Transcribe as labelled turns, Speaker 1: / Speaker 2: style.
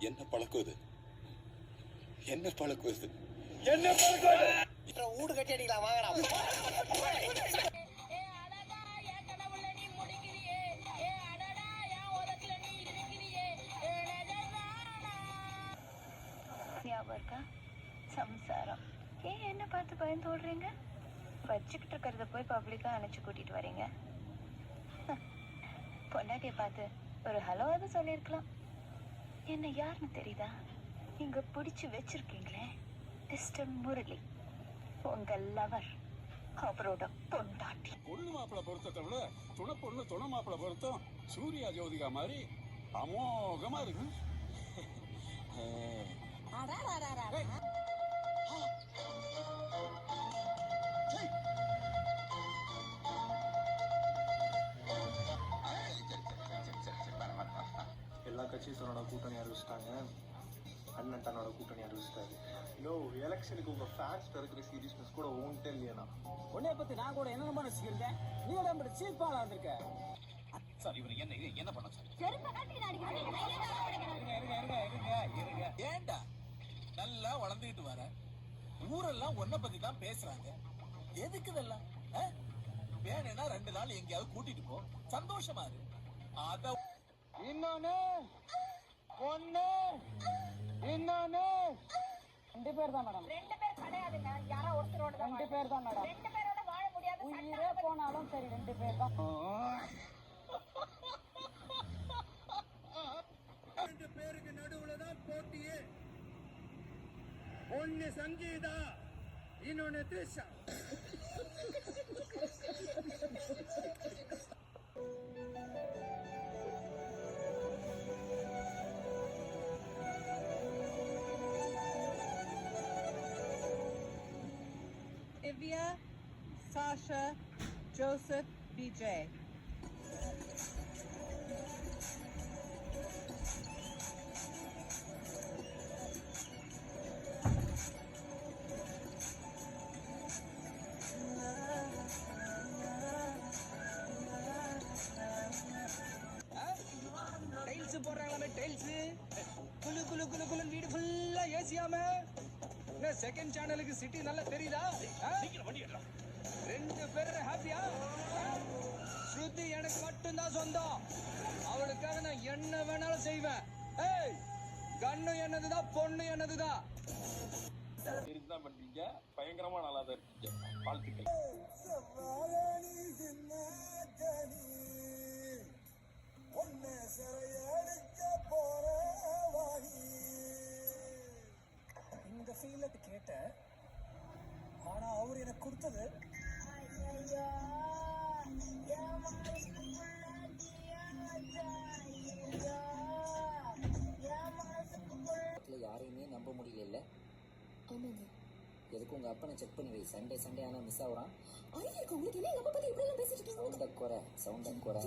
Speaker 1: என்ன பழக்கம் இது? என்ன பழக்கம் இது? என்ன பழக்கம்?
Speaker 2: ஊடு கட்டி அடிக்கலாம் வாங்கடா.
Speaker 3: ஞாபகம் இருக்கா? சம்சாரம். ஏன் என்ன பார்த்து பயந்து ஓடுறீங்க? வச்சுக்கிட்டு இருக்கிறத போய் பப்ளிக்கா அணைச்சு கூட்டிட்டு வரீங்க. பொண்டாட்டிய பார்த்து ஒரு ஹலோவாவது சொல்லியிருக்கலாம். என்ன யாருன்னு தெரியுதா? நீங்க பிடிச்சு வச்சிருக்கீங்களே மிஸ்டர் முரளி, உங்க லவர், அவரோட பொண்டாட்டி.
Speaker 4: பொண்ணு மாப்பிள்ள பொருத்தத்தை விட துணை பொண்ணு துணை மாப்பிள்ள பொருத்தம் சூர்யா ஜோதிகா மாதிரி அமோகமா இருக்கு.
Speaker 5: எல்லா கட்சியும் தன்னோட கூட்டணி அறிவிச்சிட்டாங்க. அண்ணன் தன்னோட கூட்டணி அறிவிச்சிட்டாரு. நோ எலெக்ஷனுக்கு உங்க ஃபேன்ஸ் இருக்கிற சீரியஸ்னஸ் கூட உன்கிட்ட இல்லையா?
Speaker 6: உன்னைய பத்தி நான் கூட என்ன நினைச்சுக்கிறேன். நீ நம்ம சீப்பாளா இருந்திருக்க.
Speaker 4: சார் இவர் என்ன பண்ண சார்?
Speaker 7: ஏண்டா நல்லா வளர்ந்துகிட்டு வர ஊரெல்லாம் ஒன்ன பத்தி தான் பேசுறாங்க. எதுக்கு இதெல்லாம்? வேணும்னா 2 நாள் எங்கேயாவது கூட்டிட்டு போ, சந்தோஷமா இரு. அத
Speaker 6: இன்னொன்னு ஒண்ணு இன்னொன்னு 2 பேர் தான் மேடம்.
Speaker 3: 2 பேர் கிடையாதுங்க, யாரோ ஒருத்தரோட
Speaker 6: 2 பேர் தான் மேடம்.
Speaker 3: 2 பேரோட வாழ முடியாது.
Speaker 6: உயிரே போனாலும் சரி 2 பேர் தான்.
Speaker 4: 2 பேருக்கு நடுவுல தான் போட்டியே. ஒன்னு சங்கீதா, இன்னொன்னு Trisha.
Speaker 8: Divya, Sasha, Joseph, BJ.
Speaker 6: Tiles போடுறாங்களாமே டைல்ஸ். குளு குளு குளு குளுன்னு வீடு ஃபுல்லா ஏசியாம. செகண்ட் சேனலுக்கு சிட்டி நல்லா தெரியுதா? 2 பேரும் ஹாப்பியா? ஸ்ருதி எனக்கு மட்டும்தான் சொந்தம். அவளுக்காக நான் என்ன வேணாலும் செய்வேன். ஏய், கண்ணு என்னதுதான், பொண்ணு என்னதுதான்.
Speaker 4: இதுதான் பண்றீங்க. பயங்கரமா நல்லா தான் இருக்கீங்க. வாழ்த்துக்கள்.
Speaker 6: இந்த ஃபீல் கேட்ட, ஆனா அவர் எனக்கு கொடுத்தது
Speaker 9: யாரையுமே நம்ப முடியல. ஆமாங்க. எதுக்கு உங்க அப்பனை செக் பண்ணி வை. சண்டே ஆனா மிஸ் ஆகுறான். உங்களுக்கு என்ன நம்ம பத்தி இப்படி எல்லாம் பேசிட்டு இருக்கீங்க? சவுண்ட குறை